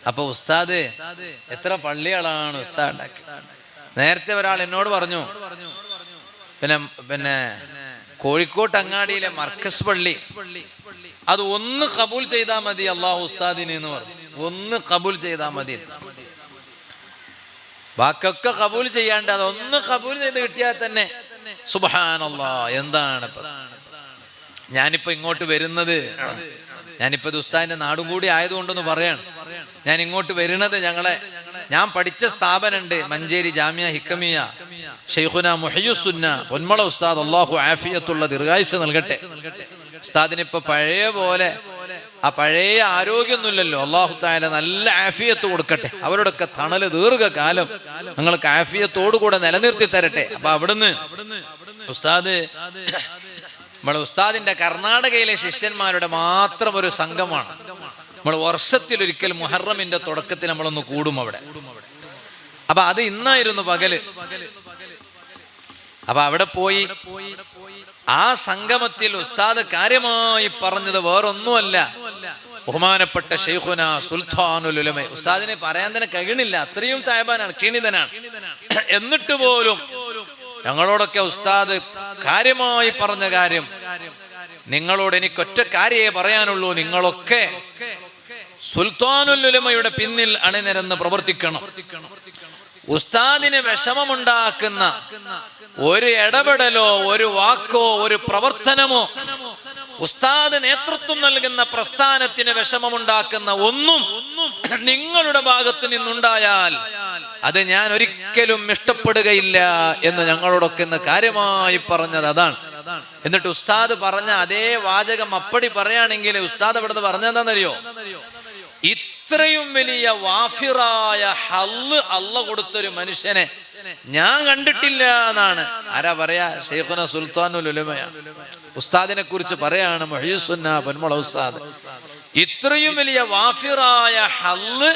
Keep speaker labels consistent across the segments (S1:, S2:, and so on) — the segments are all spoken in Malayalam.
S1: അപ്പൊ ഉസ്താദ് എത്ര പള്ളികളാണ് ഉസ്താദ് ഉണ്ടാക്കി. നേരത്തെ ഒരാൾ എന്നോട് പറഞ്ഞു, പിന്നെ കോഴിക്കോട്ട് അങ്ങാടിയിലെ മർക്കസ് പള്ളി അത് ഒന്ന് കബൂൽ ചെയ്താൽ മതി അള്ളാഹു ഉസ്താദിന് എന്ന് പറഞ്ഞു. ഒന്ന് കബൂൽ ചെയ്താൽ മതി, ബാക്കിയൊക്കെ കബൂൽ ചെയ്യാണ്ട് അതൊന്ന് കബൂൽ ചെയ്ത് കിട്ടിയാൽ തന്നെ സുബ്ഹാനല്ലാഹ്. എന്താണ് ഞാനിപ്പോ ഇങ്ങോട്ട് വരുന്നത്, ഞാനിപ്പോ ഉസ്താദിന്റെ നാടും കൂടി ആയതുകൊണ്ടൊന്ന് പറയാണ്. ഞാൻ ഇങ്ങോട്ട് വരുന്നത് ഞാൻ പഠിച്ച സ്ഥാപനമുണ്ട് മഞ്ചേരി ജാമിയ ഹിക്കമിയ, ഷെയ്ഖുന മുഹയ്യുസുന്ന പൊന്മള ഉസ്താദ്, അള്ളാഹു ആഫിയത്തുള്ള ദീർഘായുസ്സ് നൽകട്ടെ. ഉസ്താദിനിപ്പോ പഴയ പോലെ ആ പഴയ ആരോഗ്യമൊന്നുമില്ലല്ലോ, അള്ളാഹു തആല നല്ല ആഫിയത്ത് കൊടുക്കട്ടെ. അവരുടെയൊക്കെ തണല് ദീർഘകാലം നിങ്ങൾക്ക് ആഫിയത്തോടുകൂടെ നിലനിർത്തി തരട്ടെ. അപ്പൊ അവിടുന്ന് ഉസ്താദ്, നമ്മുടെ ഉസ്താദിന്റെ കർണാടകയിലെ ശിഷ്യന്മാരുടെ മാത്രം ഒരു സംഘമാണ്. നമ്മൾ വർഷത്തിലൊരിക്കൽ മുഹറമിന്റെ തുടക്കത്തിൽ നമ്മളൊന്ന് കൂടും അവിടെ. അപ്പൊ അത് ഇന്നായിരുന്നു പകല്. അപ്പൊ അവിടെ പോയി ആ സംഗമത്തിൽ ഉസ്താദ് കാര്യമായി പറഞ്ഞത് വേറൊന്നുമല്ല, ബഹുമാനപ്പെട്ട ഷെയ്ഖുന സുൽത്താനുൽ ഉലമ. ഉസ്താദിനെ പറയാൻ തന്നെ കഴിയണില്ല, അത്രയും തായ്ബാനാണ്, ക്ഷീണിതനാണ്. എന്നിട്ട് പോലും ഞങ്ങളോടൊക്കെ ഉസ്താദ് കാര്യമായി പറഞ്ഞ കാര്യം, നിങ്ങളോട് എനിക്കൊറ്റ കാര്യമേ പറയാനുള്ളൂ, നിങ്ങളൊക്കെ സുൽത്താനുൽ ഉലമയുടെ പിന്നിൽ അണിനിരന്ന് പ്രവർത്തിക്കണം. ഉസ്താദിന് വിഷമമുണ്ടാക്കുന്ന ഒരു ഇടപെടലോ ഒരു വാക്കോ ഒരു പ്രവർത്തനമോ, ഉസ്താദ് നേതൃത്വം നൽകുന്ന പ്രസ്ഥാനത്തിന് വിഷമമുണ്ടാക്കുന്ന ഒന്നും നിങ്ങളുടെ ഭാഗത്ത് നിന്നുണ്ടായാൽ അത് ഞാൻ ഒരിക്കലും ഇഷ്ടപ്പെടുകയില്ല എന്ന് ഞങ്ങളോടൊക്കെ ഇന്ന് കാര്യമായി പറഞ്ഞത് അതാണ്. എന്നിട്ട് ഉസ്താദ് പറഞ്ഞ അതേ വാചകം അപ്പടി പറയുകയാണെങ്കിൽ ഉസ്താദ് അവിടുന്ന് പറഞ്ഞെന്താണെന്നറിയോ? ഇത്രയും വലിയ വാഫിറായ ഹല്ല് അള്ള കൊടുത്തൊരു മനുഷ്യനെ ഞാൻ കണ്ടിട്ടില്ല എന്നാണ്. ആരാ പറയാ? ഷെയ്ഖുന സുൽത്താനുൽ ഉലമയാണ്. ഉസ്താദിനെ കുറിച്ച് പറയാണ് മുഹയ്യിസുന്ന പൊന്മള ഉസ്താദ്. ഇത്രയും വലിയ വാഫിറായ ഹല്ല്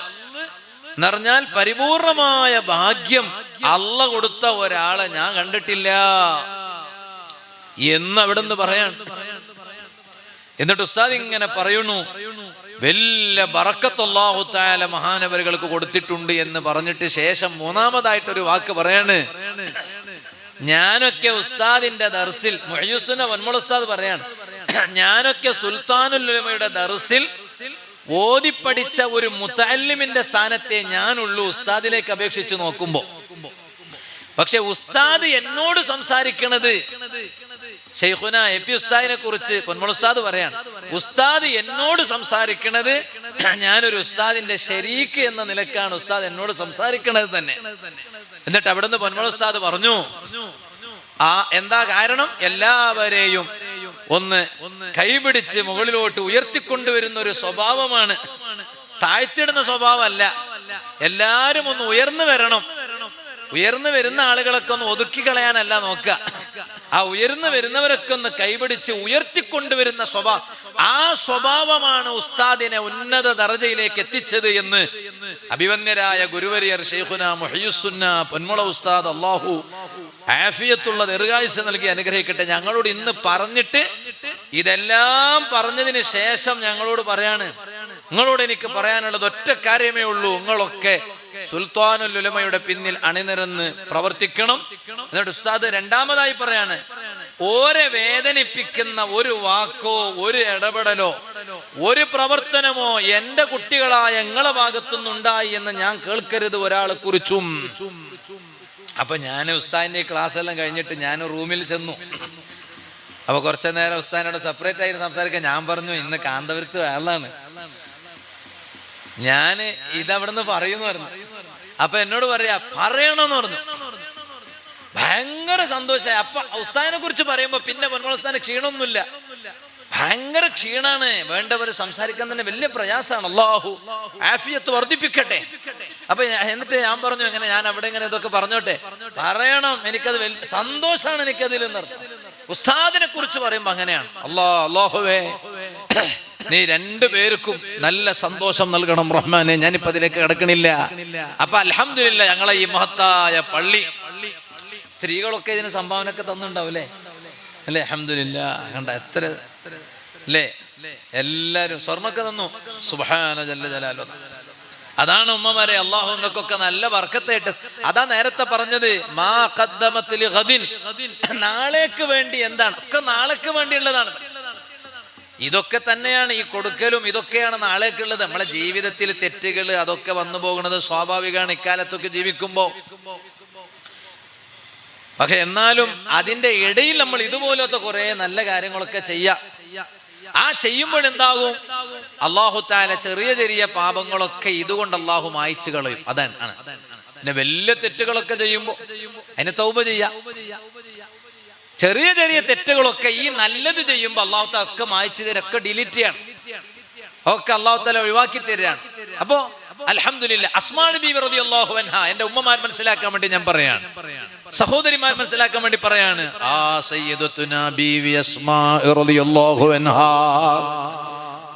S1: എന്നറിഞ്ഞാൽ പരിപൂർണമായ ഭാഗ്യം അള്ള കൊടുത്ത ഒരാളെ ഞാൻ കണ്ടിട്ടില്ല എന്ന് അവിടുന്ന് പറയാണ്. എന്നിട്ട് ഉസ്താദ് ഇങ്ങനെ പറയുന്നു, വലിയ ബറക്കത്ത് അല്ലാഹു തആല മഹാനവറുകൾക്ക് കൊടുത്തിട്ടുണ്ട് എന്ന് പറഞ്ഞിട്ട് ശേഷം മൂന്നാമതായിട്ടൊരു വാക്ക് പറയാണ്, ഞാനൊക്കെ ഉസ്താദിന്റെ ദർസിൽ, മുഹയ്യിസുന്ന പൊന്മള ഉസ്താദ് പറയാണ്, ഞാനൊക്കെ സുൽത്താനുൽ ഉലമയുടെ ദർസിൽ ഓതിപ്പടിച്ച ഒരു മുതഅല്ലിമിന്റെ സ്ഥാനത്തെ ഞാനുള്ളൂ ഉസ്താദിലേക്ക് അപേക്ഷിച്ച് നോക്കുമ്പോ. പക്ഷെ ഉസ്താദ് എന്നോട് സംസാരിക്കണത്, ഷെയ്ഖുന എ പി ഉസ്താദിനെ കുറിച്ച് പൊന്മള ഉസ്താദ് പറയാണ്, ഉസ്താദ് എന്നോട് സംസാരിക്കണത് ഞാനൊരു ഉസ്താദിന്റെ ശരീക്ക് എന്ന നിലക്കാണ് ഉസ്താദ് എന്നോട് സംസാരിക്കണത് തന്നെ. എന്നിട്ട് അവിടുന്ന് പൊന്മള ഉസ്താദ് പറഞ്ഞു, എന്താ കാരണം? എല്ലാവരെയും ഒന്ന് കൈപിടിച്ച് മുകളിലോട്ട് ഉയർത്തിക്കൊണ്ടുവരുന്ന ഒരു സ്വഭാവമാണ്, താഴ്ത്തിടുന്ന സ്വഭാവമല്ല. എല്ലാരും ഒന്ന് ഉയർന്നു വരണം. ഉയർന്നു വരുന്ന ആളുകളൊക്കെ ഒന്ന് ഒതുക്കി കളയാനല്ല നോക്കുക, ആ ഉയർന്നു വരുന്നവരൊക്കെ ഒന്ന് കൈപിടിച്ച് ഉയർത്തിക്കൊണ്ടുവരുന്ന സ്വഭാവം, ആ സ്വഭാവമാണ് ഉസ്താദിനെ ഉന്നത ദർജയിലേക്ക് എത്തിച്ചത് എന്ന് അഭിവന്യരായ ഗുരുവര്യർ ഷെയ്ഖുന മുഹയ്യിസുന്ന പൊന്മള ഉസ്താദ് അല്ലാഹു ആഫിയത്തുള്ള ദീർഘായുസ്സ് നൽകി അനുഗ്രഹിക്കട്ടെ. ഞങ്ങളോട് ഇന്ന് പറഞ്ഞിട്ട് ഇതെല്ലാം പറഞ്ഞതിന് ശേഷം ഞങ്ങളോട് പറയാണ്, നിങ്ങളോട് എനിക്ക് പറയാനുള്ളത് ഒറ്റ കാര്യമേ ഉള്ളൂ, നിങ്ങളൊക്കെ സുൽത്താനുൽ ഉലമയുടെ പിന്നിൽ അണിനിരന്ന് പ്രവർത്തിക്കണം. എന്നിട്ട് ഉസ്താദ് രണ്ടാമതായി പറയാണ്, ഓരെ വേദനിപ്പിക്കുന്ന ഒരു വാക്കോ ഒരു ഇടപെടലോ ഒരു പ്രവർത്തനമോ എന്റെ കുട്ടികളായ നിങ്ങളെ ഭാഗത്തുനിന്നുണ്ടായി എന്ന് ഞാൻ കേൾക്കരുത് ഒരാളെ കുറിച്ചും. അപ്പൊ ഞാൻ ഉസ്താദിന്റെ ക്ലാസ് എല്ലാം കഴിഞ്ഞിട്ട് ഞാൻ റൂമിൽ ചെന്നു. അപ്പൊ കുറച്ചു നേരം ഉസ്താദിനോട് സെപ്പറേറ്റ് ആയിട്ട് സംസാരിക്കാൻ ഞാൻ പറഞ്ഞു, ഇന്ന് കാന്തപുരത്ത് വേളാണ്, ഞാൻ ഇതവിടുന്ന് പറയുന്നു പറഞ്ഞു. അപ്പൊ എന്നോട് പറയണമെന്ന് പറഞ്ഞു. ഭയങ്കര സന്തോഷമായി. അപ്പൊ ഉസ്താദിനെ കുറിച്ച് പറയുമ്പോ പിന്നെ പൊന്മള ഉസ്താദിന് ക്ഷീണമൊന്നുമില്ല, ഭയങ്കര ക്ഷീണാണ്, വേണ്ടവർ സംസാരിക്കാൻ തന്നെ വലിയ പ്രയാസമാണ്. അല്ലാഹു ആഫിയത്ത് വർദ്ധിപ്പിക്കട്ടെ. അപ്പൊ എന്നിട്ട് ഞാൻ പറഞ്ഞു, എങ്ങനെ ഞാൻ അവിടെ ഇങ്ങനെ ഇതൊക്കെ പറഞ്ഞോട്ടെ, പറയണം, എനിക്കത് വലിയ സന്തോഷമാണ് എനിക്കതിൽ എന്നർത്ഥം. ഉസ്താദിനെ കുറിച്ച് പറയുമ്പോ അങ്ങനെയാണ്. അല്ലാഹുവേ നീ രണ്ടുപേർക്കും നല്ല സന്തോഷം നൽകണം റഹ്മാനെ. ഞാനിപ്പോ അതിലേക്ക് കിടക്കണില്ല. അപ്പൊ അൽഹംദുലില്ലാ ഞങ്ങളെ ഈ മഹത്തായ പള്ളി, സ്ത്രീകളൊക്കെ ഇതിന് സംഭാവനയൊക്കെ തന്നിട്ടുണ്ടാവില്ലേ അല്ലേ? അൽഹംദുലില്ലാ. കണ്ട എത്ര അല്ലേ, എല്ലാരും സ്വർണ്ണൊക്കെ തന്നു. സുബ്ഹാന ജല്ല ജലാലുഹു. അതാണ് ഉമ്മമാരെ, അള്ളാഹു നിങ്ങൾക്കൊക്കെ നല്ല ബർക്കത്തായിട്ട്. അതാ നേരത്തെ പറഞ്ഞത്, മാ ഖദ്ദമത് ലിഗദിൻ, നാളേക്ക് വേണ്ടി എന്താണ്, ഒക്കെ നാളേക്ക് വേണ്ടിയുള്ളതാണ്. ഇതൊക്കെ തന്നെയാണ് ഈ കൊടുക്കലും, ഇതൊക്കെയാണ് നാളേക്കുള്ളത്. നമ്മളെ ജീവിതത്തിൽ തെറ്റുകൾ അതൊക്കെ വന്നു പോകുന്നത് സ്വാഭാവികമാണ് ഇക്കാലത്തൊക്കെ ജീവിക്കുമ്പോ. പക്ഷെ എന്നാലും അതിന്റെ ഇടയിൽ നമ്മൾ ഇതുപോലത്തെ കുറെ നല്ല കാര്യങ്ങളൊക്കെ ചെയ്യാം. ആ ചെയ്യുമ്പോഴെന്താകും, അല്ലാഹു തആല ചെറിയ ചെറിയ പാപങ്ങളൊക്കെ ഇതുകൊണ്ട് അല്ലാഹു മായ്ച്ചു കളയും. അതാണ് പിന്നെ വലിയ തെറ്റുകളൊക്കെ ചെയ്യുമ്പോ അതിന് തൗബ ചെയ്യാം. ചെറിയ ചെറിയ തെറ്റുകളൊക്കെ ഈ നല്ലത് ചെയ്യുമ്പോ അല്ലാഹു തആല ഒക്കെ മായ്ച്ചു തരും, ഒക്കെ ഡിലീറ്റ് ചെയ്യണം, ഒക്കെ അല്ലാഹു തആല ഒഴിവാക്കി തരാണ്. അപ്പോ അൽഹംദുലില്ലാഹ്, അസ്മാ ബീവി റളിയല്ലാഹു അൻഹാ, എന്റെ ഉമ്മമാർ മനസ്സിലാക്കാൻ വേണ്ടി ഞാൻ പറയാണ്, സഹോദരിമാർ മനസ്സിലാക്കാൻ വേണ്ടി പറയാണ്. ആ സയ്യിദത്തുനാ ബീവി അസ്മാ റളിയല്ലാഹു അൻഹാ,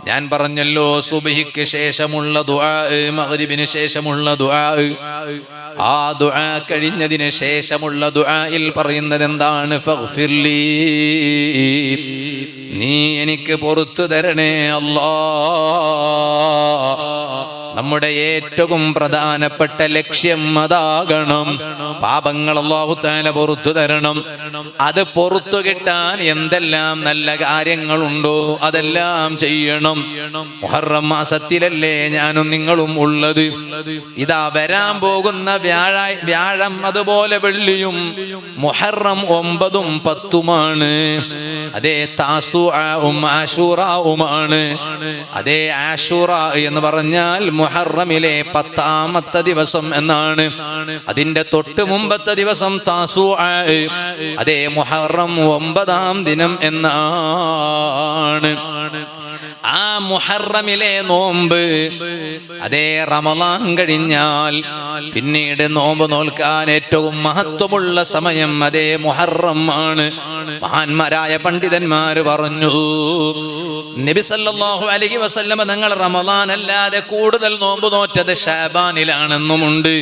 S1: ഞാൻ പറഞ്ഞല്ലോ സുബ്ഹിക്ക് ശേഷമുള്ള ദുആ, മഗ്രിബിന് ശേഷമുള്ള ദുആ, ആ ദുആ കഴിഞ്ഞതിന് ശേഷമുള്ള ദുആയിൽ പറയുന്നത് എന്താണ്? ഫഗ്ഫിർലി, നീ എനിക്ക് പുറത്തു തരണേ അല്ലാഹ്. നമ്മുടെ ഏറ്റവും പ്രധാനപ്പെട്ട ലക്ഷ്യം അതാകണം. പാപങ്ങൾ അല്ലാഹു തആല പുറത്തു തരണം. അത് പുറത്തു കിട്ടാൻ എന്തെല്ലാം നല്ല കാര്യങ്ങളുണ്ടോ അതെല്ലാം ചെയ്യണം. മുഹറം മാസത്തിലല്ലേ ഞാനും നിങ്ങളും ഉള്ളത്. ഇതാ വരാൻ പോകുന്ന വ്യാഴം അതുപോലെ വെള്ളിയും മുഹറം 9ഉം 10ഉമാണ്. അതേ താസുആഉം ആശൂറാഉമാണ്. അതേ ആശൂറ എന്ന് പറഞ്ഞാൽ മുഹറമിലെ 10ാമത്തെ ദിവസം എന്നാണ്. അതിന്റെ തൊട്ട് മുമ്പത്തെ ദിവസം താസുആ, അതേ മുഹറം 9ാം ദിനം എന്നാണ്. ആ മുഹറമിലെ നോമ്പ് അതേ റമളാൻ കഴിഞ്ഞാൽ പിന്നീട് നോമ്പ് നോൽക്കാൻ ഏറ്റവും മഹത്വമുള്ള സമയം അതേ മുഹറം ആണ്. മഹാന്മാരായ പണ്ഡിതന്മാര് പറഞ്ഞു, നബി സല്ലല്ലാഹു അലൈഹി വസല്ലമ തങ്ങൾ റമളാൻ അല്ലാതെ കൂടുതൽ നോമ്പ് നോറ്റത് ശഅബാനിലാണെന്നുമുണ്ട്.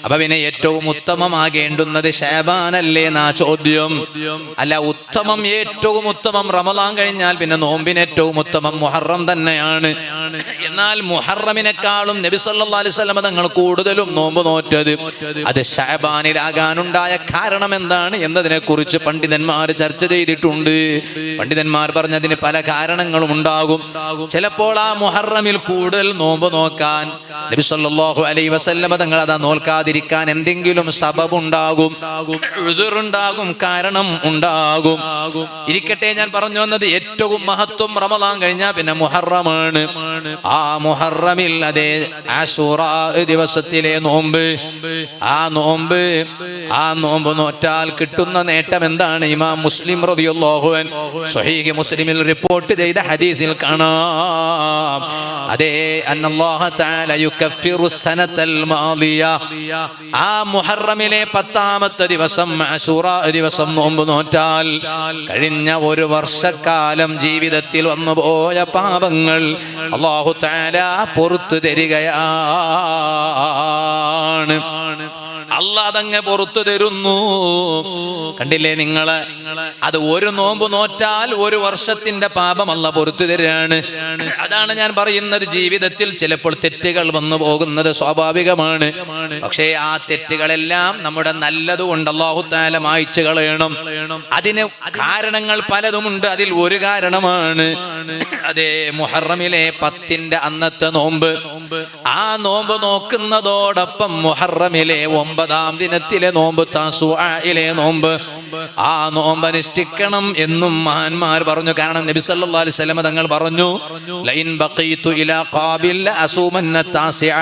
S1: അപ്പൊ പിന്നെ ഏറ്റവും ഉത്തമമാകേണ്ടുന്നത് ശഅബാനല്ലേ എന്നാ ചോദ്യം. അല്ല, ഉത്തമം, ഏറ്റവും ഉത്തമം റമളാൻ കഴിഞ്ഞാൽ പിന്നെ നോമ്പിന് ഏറ്റവും ഉത്തമം മുഹറം തന്നെയാണ്. എന്നാൽ മുഹറമിനെക്കാളും നബി സല്ലല്ലാഹു അലൈഹി വസല്ലമ തങ്ങൾ കൂടുതലും നോമ്പ് നോറ്റത് അത് ശഅബാനിലാകാനുണ്ടായ കാരണം എന്താണ് എന്നതിനെ കുറിച്ച് പണ്ഡിതന്മാർ ചർച്ച ചെയ്തിട്ടുണ്ട്. പണ്ഡിതന്മാർ പറഞ്ഞതിന് പല കാരണങ്ങളും ഉണ്ടാകും. ചിലപ്പോൾ ആ മുഹറമിൽ കൂടുതൽ നോമ്പ് നോക്കാൻ നബി സല്ലല്ലാഹു അലൈഹി വസല്ലമ തങ്ങൾ അതാ നോൽക്കാതിരിക്കാൻ എന്തെങ്കിലും സബബുണ്ടാകും, ഉദ്റുണ്ടാകും, കാരണം ഉണ്ടാകും. ഇരിക്കട്ടെ, ഞാൻ പറഞ്ഞു വന്നത് ഏറ്റവും മഹത്വം റമളാൻ കഴിഞ്ഞാൽ പിന്നെ മുഹറമാണ്. ആ മുഹറമിൽ അതേ ആശൂറാ ദിവസത്തിലെ നോമ്പ്, ആ നോമ്പ് നോറ്റാൽ കിട്ടുന്ന നേട്ടം എന്താണ്? ഇമാം മുസ്ലിം റളിയല്ലാഹു അൻഹു സ്വഹീഹ് മുസ്ലിമിൽ റിപ്പോർട്ട് ചെയ്ത ഹദീസിൽ കാണാം. അതേ അന്നല്ലാഹു തആല യുകഫിറു സനതൽ മാദിയ, ആ മുഹറമിലെ 10ാമത്തെ ദിവസം ആശൂറാ ദിവസം നോമ്പ് നോറ്റാൽ കഴിഞ്ഞ ഒരു വർഷക്കാലം ജീവിതത്തിൽ വന്നുപോയ പാപങ്ങൾ അല്ലാഹു തആല പുറത്തു തരികയാണ്. അല്ലാഹ് അതങ്ങ് പുറത്തു തരുന്നു. കണ്ടില്ലേ നിങ്ങള്, അത് ഒരു നോമ്പ് നോറ്റാൽ ഒരു വർഷത്തിന്റെ പാപം അല്ലാഹ് പുറത്തു തരാണ്. അതാണ് ഞാൻ പറയുന്നത്, ജീവിതത്തിൽ ചിലപ്പോൾ തെറ്റുകൾ വന്നു പോകുന്നത് സ്വാഭാവികമാണ്. പക്ഷേ ആ തെറ്റുകളെല്ലാം നമ്മുടെ നല്ലതുകൊണ്ട് അല്ലാഹു തആല മായ്ച്ചു കളയണം. അതിന് കാരണങ്ങൾ പലതുമുണ്ട്. അതിൽ ഒരു കാരണമാണ് അതേ മുഹറമിലെ 10ന്റെ അന്നത്തെ നോമ്പ്. ആ നോമ്പ് നോക്കുന്നതോടൊപ്പം മുഹറമിലെ 9ാം ദിനത്തിലെ നോമ്പ്, താസുആയിലെ നോമ്പ്, ആ നോമ്പ് അനുഷ്ഠിക്കണം എന്നും മഹാന്മാർ പറഞ്ഞു. കാരണം നബി സല്ലല്ലാഹു അലൈഹി വസല്ലം തങ്ങൾ പറഞ്ഞു, ലൈൻ ബഖീതു ഇലാ ഖാബിൽ അസൂമന്ന താസിഅ,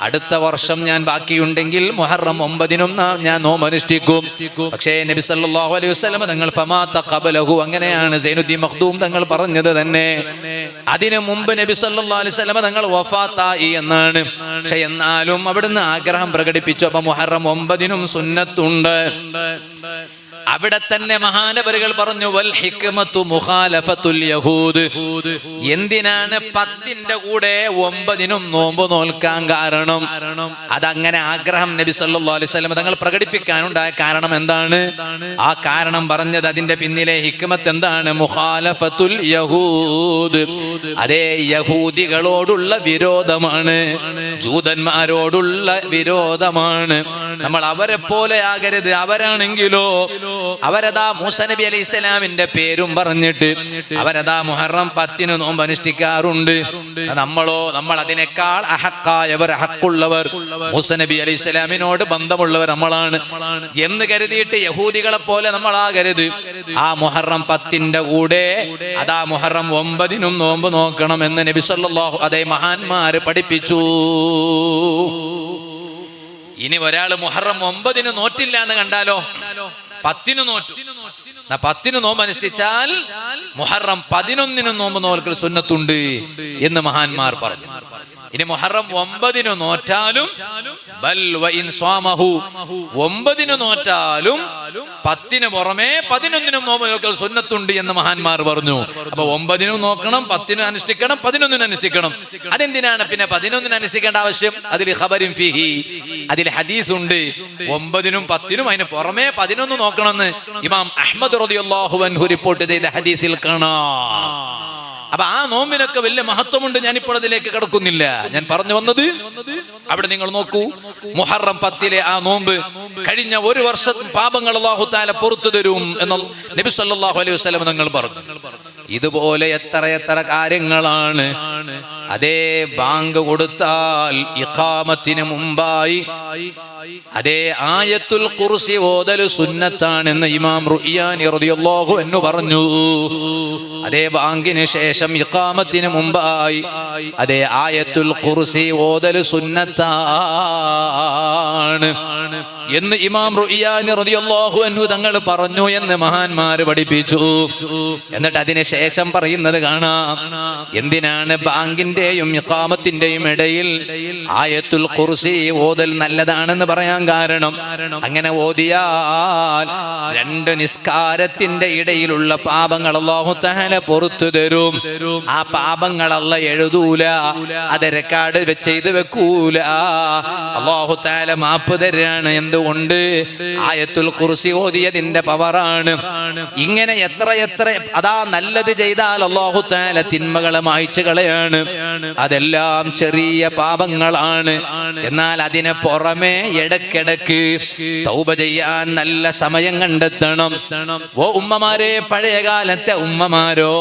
S1: അടുത്ത വർഷം ഞാൻ ബാക്കിയുണ്ടെങ്കിൽ മുഹറം 9നും ഞാൻ നോമ്പ് അനുഷ്ഠിക്കും. പക്ഷേ നബി സല്ലല്ലാഹു അലൈഹി വസല്ലം തങ്ങൾ ഫമാ തഖബലഹു, അങ്ങനെയാണ് സൈനുദ്ദീൻ മഖ്ദൂം തങ്ങൾ പറഞ്ഞത് തന്നെ. അതിനു മുമ്പ് നബി സല്ലല്ലാഹു അലൈഹി വസല്ലം തങ്ങൾ വഫാത്തായി എന്നാണ്. പക്ഷെ എന്നാലും അവിടുന്ന് ആഗ്രഹം പ്രകടിപ്പിച്ചു. അപ്പൊ മുഹറം 9നും സുന്നത്തുണ്ട്. അവിടെ തന്നെ മഹാനവറുകൾ പറഞ്ഞു വൽ ഹിക്മത്തു മുഖാലഫത്തുൽ യഹൂദ്. എന്തിനാണ് 10ന്റെ കൂടെ 9നും നോമ്പ് നോൽക്കാൻ കാരണം? അതങ്ങനെ ആഗ്രഹം നബി സല്ലല്ലാഹു അലൈഹി വസല്ലം തങ്ങൾ പ്രകടിപ്പിക്കാനുണ്ടായ കാരണം എന്താണ്? ആ കാരണം പറഞ്ഞത് അതിന്റെ പിന്നിലെ ഹിക്മത്ത് എന്താണ്? മുഖാലഫത്തുൽ യഹൂദ്. അതേ യഹൂദികളോടുള്ള വിരോധമാണ്, ജൂതന്മാരോടുള്ള വിരോധമാണ്. നമ്മൾ അവരെ പോലെ ആകരുത്. അവരാണെങ്കിലോ അവരതാ മൂസാ നബി അലൈഹി സ്വലാമിന്റെ പേരും പറഞ്ഞിട്ട് അവരതാ മുഹറം 10 നോമ്പ് അനുഷ്ഠിക്കാറുണ്ട്. നമ്മൾ അതിനേക്കാൾ അഹക്കായവർ, ഹക്കുള്ളവർ, മൂസാ നബി അലൈഹി സ്വലാമിനോട് ബന്ധമുള്ളവർ നമ്മളാണ് എന്ന് കരുതിയിട്ട് യഹൂദികളെ പോലെ നമ്മളാകരുത്. ആ മുഹറം 10ന്റെ കൂടെ അതാ മുഹറം 9നും നോമ്പ് നോക്കണം എന്ന് നബി സല്ലല്ലാഹു അതേ മഹാന്മാര് പഠിപ്പിച്ചു. ഇനി ഒരാൾ മുഹറം 9ന് നോറ്റില്ല എന്ന് കണ്ടാലോ 10ന് നോറ്റു. 10ന് നോമ്പ് അനുഷ്ഠിച്ചാൽ മുഹറം 11നും നോമ്പ് നോൽക്കൽ സുന്നത്തുണ്ട് എന്ന് മഹാന്മാർ പറഞ്ഞു. ഇനി മുഹറം 9ന് നോറ്റാലും 9ന് നോറ്റാലും 10ന് പുറമെ 11നും നോമ്പ് നോക്കൽ സുന്നത്തുണ്ട് എന്ന് മഹാന്മാർ പറഞ്ഞു. അപ്പൊ 9നും നോക്കണം, 10നും അനുഷ്ഠിക്കണം, 11നും അനുഷ്ഠിക്കണം. അതെന്തിനാണ് പിന്നെ 11ന് അനുഷ്ഠിക്കേണ്ട ആവശ്യം? അതിൽ ഖബറിൻ ഫീഹി, അതിൽ ഹദീസ് ഉണ്ട്. 9നും 10നും അതിന് പുറമെ 11 നോക്കണമെന്ന് ഇമാം അഹ്മദ് റളിയല്ലാഹു അൻഹു റിപ്പോർട്ട് ചെയ്ത ഹദീസിൽ കാണാം. അപ്പൊ ആ നോമ്പിനൊക്കെ വലിയ മഹത്വമുണ്ട്. ഞാനിപ്പോൾ അതിലേക്ക് കടക്കുന്നില്ല. ഞാൻ പറഞ്ഞു വന്നത് അവിടെ നിങ്ങൾ നോക്കൂ, മുഹറം 10ലെ ആ നോമ്പ് കഴിഞ്ഞ ഒരു വർഷം പാപങ്ങൾ അല്ലാഹു തആല പുറത്തു തരും എന്ന് നബി സല്ലല്ലാഹു അലൈഹി വസല്ലം തങ്ങൾ പറഞ്ഞു. ഇതുപോലെ എത്ര കാര്യങ്ങളാണ്. അതേ ബാങ്ക് കൊടുത്താൽ ഇഖാമത്തിന് മുമ്പായി അതേ ആയത്തുൽ ഖുർസി ഓതൽ സുന്നത്താണെന്ന് ഇമാം റുയാനി റളിയല്ലാഹു അൻഹു പറഞ്ഞു. അതേ ബാങ്കിന് ശേഷം ഇഖാമത്തിന് മുമ്പായി അതേ ആയത്തുൽ ഖുർസി ഓതൽ സുന്നത്താണ് എന്ന് ഇമാം റുയാനി റളിയല്ലാഹു അൻഹു തങ്ങൾ പറഞ്ഞു എന്ന് മഹാന്മാര് പഠിപ്പിച്ചു. എന്നിട്ട് അതിന് ശേഷം പറയുന്നത് കാണാം, എന്തിനാണ് ബാങ്കിന്റെയും ഇഖാമത്തിന്റെയും ഇടയിൽ ആയത്തുൽ ഖുർസി ഓതൽ നല്ലതാണെന്ന് പറയാൻ കാരണം, അങ്ങനെ ഓതിയാൽ 2 നിസ്കാരത്തിന്റെ ഇടയിലുള്ള പാപങ്ങൾ അല്ലാഹു തആല പുറത്തു തരും. ആ പാപങ്ങൾ അല്ലാഹു എഴുതൂല, അത് റെക്കോർഡ് ചെയ്ത് വെക്കൂല. അല്ലാഹു തആല മാപ്പ് തരാണ്. എന്തുകൊണ്ട്? ആയത്തുൽ ഖുർസി ഓതിയതിന്റെ പവറാണ്. ഇങ്ങനെ എത്ര അതാ നല്ലത് ചെയ്താൽ അല്ലാഹു തആല തിന്മകളെ മായ്ച്ചു കളയാണ്. അതെല്ലാം ചെറിയ പാപങ്ങളാണ്. എന്നാൽ അതിനെ പുറമെ ഇടയ്ക്കിടയ്ക്ക് തൗബ ചെയ്യാൻ നല്ല സമയം കണ്ടെത്തണം. ഓ ഉമ്മമാരെ, പഴയ കാലത്തെ ഉമ്മമാരോ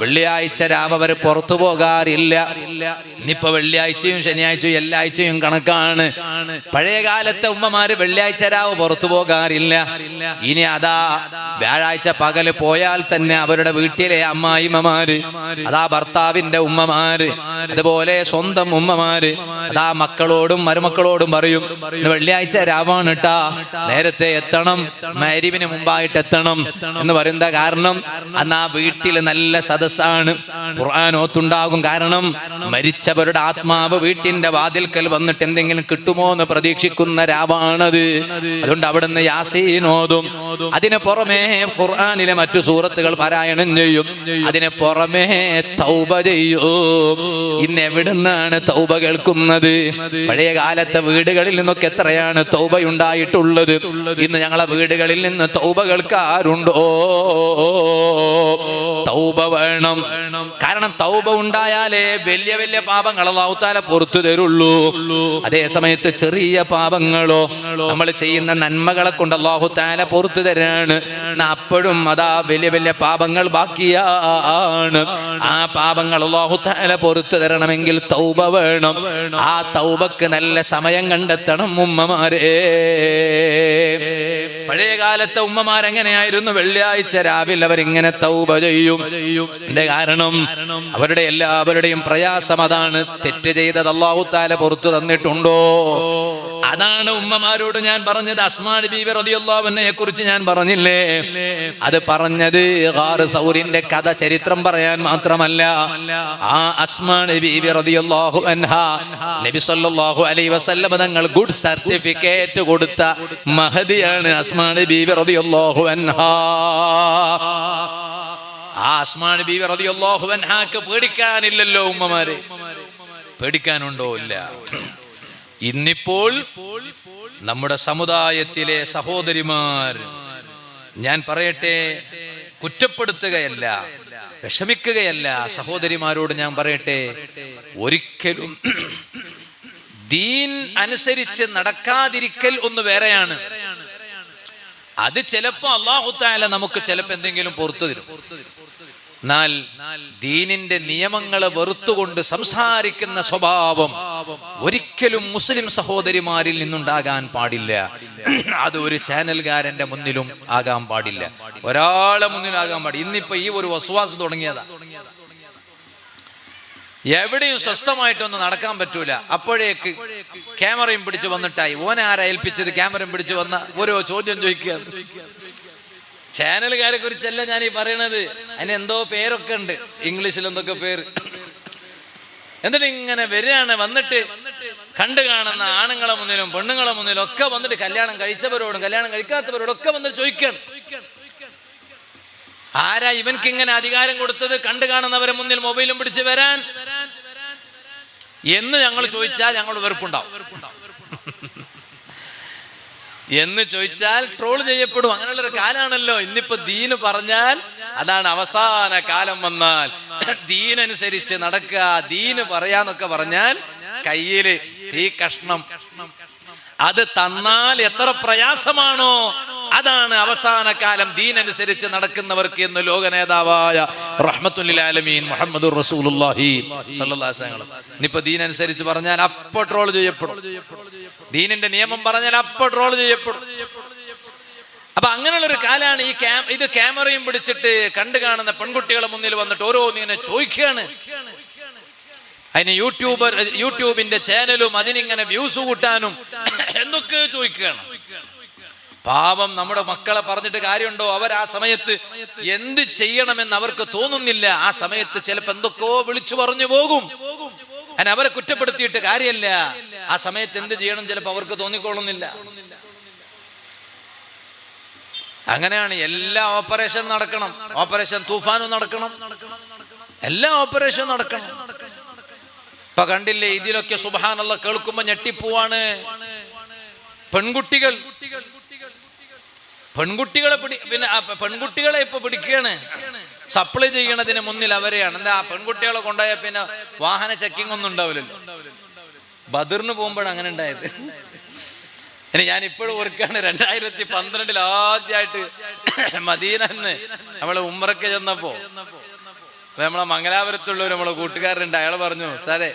S1: വെള്ളിയാഴ്ച രാവ് അവർ പുറത്തു പോകാറില്ല. ഇന്നിപ്പോ വെള്ളിയാഴ്ചയും ശനിയാഴ്ചയും എല്ലാ ആഴ്ചയും കണക്കാണ്. പഴയ കാലത്തെ ഉമ്മമാര് വെള്ളിയാഴ്ച രാവ് പുറത്തു പോകാറില്ല. ഇനി അതാ വ്യാഴാഴ്ച പകല് പോയാൽ തന്നെ അവരുടെ വീട്ടിലെ അമ്മായിമ്മമാര്, അതാ ഭർത്താവിന്റെ ഉമ്മമാര്, അതുപോലെ സ്വന്തം ഉമ്മമാര് അതാ മക്കളോടും മരുമക്കളോടും പറയും, വെള്ളിയാഴ്ച രാവാണ് ട്ടാ, നേരത്തെ എത്തണം, മഗ്‌രിബിന് മുമ്പായിട്ട് എത്തണം എന്ന് പറയുന്ന കാരണം അന്ന് ആ വീട്ടിൽ നല്ല സദസ്സാണ്, ഖുർആൻ ഓത്തുണ്ടാകും. കാരണം മരിച്ചവരുടെ ആത്മാവ് വീട്ടിന്റെ വാതിൽക്കൽ വന്നിട്ട് എന്തെങ്കിലും കിട്ടുമോ എന്ന് പ്രതീക്ഷിക്കുന്ന രാവാണത്. അതുകൊണ്ട് അവിടുന്ന് യാസീൻ ഓതും. അതിന് പുറമെ ഖുർആനിലെ മറ്റു സൂറത്തുകൾ പാരായണം ചെയ്യും. അതിന് പുറമെ തൗബ ചെയ്യും. ഇന്ന് എവിടുന്നാണ് തൗബ കേൾക്കുന്നത്? പഴയ കാലത്തെ വീടുകളിൽ നിന്നൊക്കെ എത്രയാണ് തൗബയുണ്ടായിട്ടുള്ളത്? ഇന്ന് ഞങ്ങളെ വീടുകളിൽ നിന്ന് തൗബ കേൾക്കാറുണ്ടോ? തൗബ വേണം. കാരണം തൗബ ഉണ്ടായാലേ വലിയ വലിയ പാപങ്ങൾ അല്ലാഹു തആല പുറത്തു തരുള്ളൂ. അതേ സമയത്ത് ചെറിയ പാപങ്ങളോ നമ്മൾ ചെയ്യുന്ന നന്മകളെ കൊണ്ട് അല്ലാഹു തആല പുറത്തു തരാണ്. അപ്പോഴും അതാ വലിയ വലിയ പാപങ്ങൾ ബാക്കിയാണ്. ആ പാപങ്ങൾ അല്ലാഹു തആല പുറത്തു തരണമെങ്കിൽ തൗബ വേണം. ആ തൗബക്ക് നല്ല സമയം കണ്ടെത്തണം ഉമ്മമാരെ. പഴയ കാലത്തെ ഉമ്മമാരെങ്ങനെയായിരുന്നു? വെള്ളിയാഴ്ച രാവിലെ അവരിങ്ങനെ തൗബ ചെയ്യും. എന്റെ കാരണം അവരുടെ എല്ലാവരുടെയും പ്രയാസം അതാണ്. തെറ്റ് ചെയ്തത് അല്ലാഹു തആല പുറത്തു തന്നിട്ടുണ്ടോ? അതാണ് ഉമ്മമാരോട് ഞാൻ പറഞ്ഞത്. അസ്മാ ബീവി റളിയല്ലാഹു അൻഹയെ കുറിച്ച് ഞാൻ പറഞ്ഞില്ലേ, അത് പറഞ്ഞത് ഗാർ സൗറിന്റെ കഥ ചരിത്രം പറയാൻ മാത്രമല്ല. ആ അസ്മാ ബീവി റളിയല്ലാഹു അൻഹ നബി സല്ലല്ലാഹു അലൈഹി വസല്ലം തങ്ങൾ ഗുഡ് സർട്ടിഫിക്കറ്റ് കൊടുത്ത മഹദിയാണ് അസ്മാ ബീവി റളിയല്ലാഹു അൻഹ. ആ അസ്മാ ബീവി റളിയല്ലാഹു അൻഹാക്ക് പേടിക്കാനില്ലല്ലോ ഉമ്മമാരെ, പേടിക്കാനുണ്ടോ? ഇല്ല. ഇന്നിപ്പോൾ നമ്മുടെ സമുദായത്തിലെ സഹോദരിമാർ, ഞാൻ പറയട്ടെ, കുറ്റപ്പെടുത്തുകയല്ല, വിഷമിക്കുകയല്ല, സഹോദരിമാരോട് ഞാൻ പറയട്ടെ, ഒരിക്കലും ദീൻ അനുസരിച്ച് നടക്കാതിരിക്കൽ ഒന്ന് വേറെയാണ്. അത് ചിലപ്പോ അല്ലാഹു തആല നമുക്ക് ചിലപ്പോ എന്തെങ്കിലും പുറത്തു തരും. എന്നാൽ ദീനിന്റെ നിയമങ്ങളെ വെറുത്തുകൊണ്ട് സംസാരിക്കുന്ന സ്വഭാവം ഒരിക്കലും മുസ്ലിം സഹോദരിമാരിൽ നിന്നുണ്ടാകാൻ പാടില്ല. അത് ഒരു ചാനൽകാരന്റെ മുന്നിലും ആകാൻ പാടില്ല, ഒരാളെ മുന്നിലാകാൻ പാടില്ല. ഇന്നിപ്പോ ഈ ഒരു വസ്വാസ് തുടങ്ങിയതാ. എവിടെയും സ്വസ്ഥമായിട്ടൊന്നും നടക്കാൻ പറ്റൂല. അപ്പോഴേക്ക് ക്യാമറയും പിടിച്ചു വന്നിട്ടായി. ഓനെ ആരാ ഏൽപ്പിച്ചത്? ക്യാമറയും പിടിച്ചു വന്ന ഓരോ ചോദ്യം ചോദിക്കുകയാണ്. ചാനലുകാരെ കുറിച്ചല്ല ഞാൻ ഈ പറയണത്. അതിന് എന്തോ പേരൊക്കെ ഉണ്ട്, ഇംഗ്ലീഷിൽ എന്തൊക്കെ പേര്. എന്നിട്ട് ഇങ്ങനെ വരികയാണ്. വന്നിട്ട് കണ്ടു കാണുന്ന ആണുങ്ങളെ മുന്നിലും പെണ്ണുങ്ങളെ മുന്നിലും ഒക്കെ വന്നിട്ട് കല്യാണം കഴിച്ചവരോടും കല്യാണം കഴിക്കാത്തവരോടും ഒക്കെ വന്നിട്ട് ചോദിക്കണം, ആരാ ഇവൻക്ക് ഇങ്ങനെ അധികാരം കൊടുത്തത് കണ്ടു കാണുന്നവരെ മുന്നിൽ മൊബൈലും പിടിച്ച് വരാൻ എന്ന് ഞങ്ങൾ ചോദിച്ചാൽ ഞങ്ങളുടെ വെറുപ്പുണ്ടാവും. എന്ന് ചോദിച്ചാൽ ട്രോൾ ചെയ്യപ്പെടും. അങ്ങനെയുള്ളൊരു കാലാണല്ലോ ഇന്നിപ്പോ. ദീന് പറഞ്ഞാൽ അതാണ് അവസാന കാലം വന്നാൽ ദീനനുസരിച്ച് നടക്കുക, ദീന് പറയാന്നൊക്കെ പറഞ്ഞാൽ കയ്യില് തീ കഷ്ണം അത് തന്നാൽ എത്ര പ്രയാസമാണോ, അതാണ് അവസാന കാലം ദീനനുസരിച്ച് നടക്കുന്നവർക്ക് എന്ന് ലോക നേതാവായ റഹ്മത്തുൽ ആലമീൻ മുഹമ്മദുർ റസൂലുള്ളാഹി സ്വല്ലല്ലാഹു അലൈഹി വസല്ലം. ഇനിയിപ്പോ ദീനനുസരിച്ച് പറഞ്ഞാൽ അപ്പോൾ ട്രോൾ ചെയ്യപ്പെടും, ദീനിന്റെ നിയമം പറഞ്ഞാൽ അപ്പോൾ ട്രോൾ ചെയ്യപ്പെടും. അപ്പൊ അങ്ങനെയുള്ളൊരു കാലാണ് ഈ ഇത് ക്യാമറയും പിടിച്ചിട്ട് കണ്ടു കാണുന്ന പെൺകുട്ടികളെ മുന്നിൽ വന്നിട്ട് ഓരോന്നിങ്ങനെ ചോദിക്കുകയാണ്. അതിന് യൂട്യൂബിന്റെ ചാനലും അതിനിങ്ങനെ വ്യൂസ് കൂട്ടാനും എന്തൊക്കെ ചോദിക്കുകയാണ്. പാവം നമ്മുടെ മക്കളെ പറഞ്ഞിട്ട് കാര്യമുണ്ടോ? അവർ ആ സമയത്ത് എന്ത് ചെയ്യണമെന്ന് അവർക്ക് തോന്നുന്നില്ല. ആ സമയത്ത് ചിലപ്പോൾ എന്തൊക്കെയോ വിളിച്ചു പറഞ്ഞു പോകും. അതിന് അവരെ കുറ്റപ്പെടുത്തിയിട്ട് കാര്യമില്ല. ആ സമയത്ത് എന്ത് ചെയ്യണം ചിലപ്പോൾ അവർക്ക് തോന്നിക്കൊള്ളുന്നില്ല. അങ്ങനെയാണ്. എല്ലാ ഓപ്പറേഷൻ നടക്കണം, ഓപ്പറേഷൻ തൂഫാനും നടക്കണം, എല്ലാ ഓപ്പറേഷനും നടക്കണം. ഇപ്പൊ കണ്ടില്ലേ, ഇതിലൊക്കെ സുബ്ഹാനല്ലാഹ് കേൾക്കുമ്പോ ഞെട്ടിപ്പോവാണ്. പെൺകുട്ടികളെ ഇപ്പൊ പിടിക്കുകയാണ്. സപ്ലൈ ചെയ്യണതിന് മുന്നിൽ അവരെയാണ്. എന്താ, പെൺകുട്ടികളെ കൊണ്ടുപോയ പിന്നെ വാഹന ചെക്കിംഗ് ഒന്നും ഉണ്ടാവില്ലല്ലോ. ബദറിന് പോകുമ്പോഴാണ് അങ്ങനെ ഉണ്ടായത്. ഇനി ഞാൻ ഇപ്പോഴും ഓർക്കാണ്, 2012 ആദ്യമായിട്ട് മദീനന്ന് നമ്മള് ഉംറയ്ക്ക് ചെന്നപ്പോ നമ്മളെ മംഗലാപുരത്തുള്ള നമ്മളെ കൂട്ടുകാരുണ്ട്. അയാൾ പറഞ്ഞു, സാറേ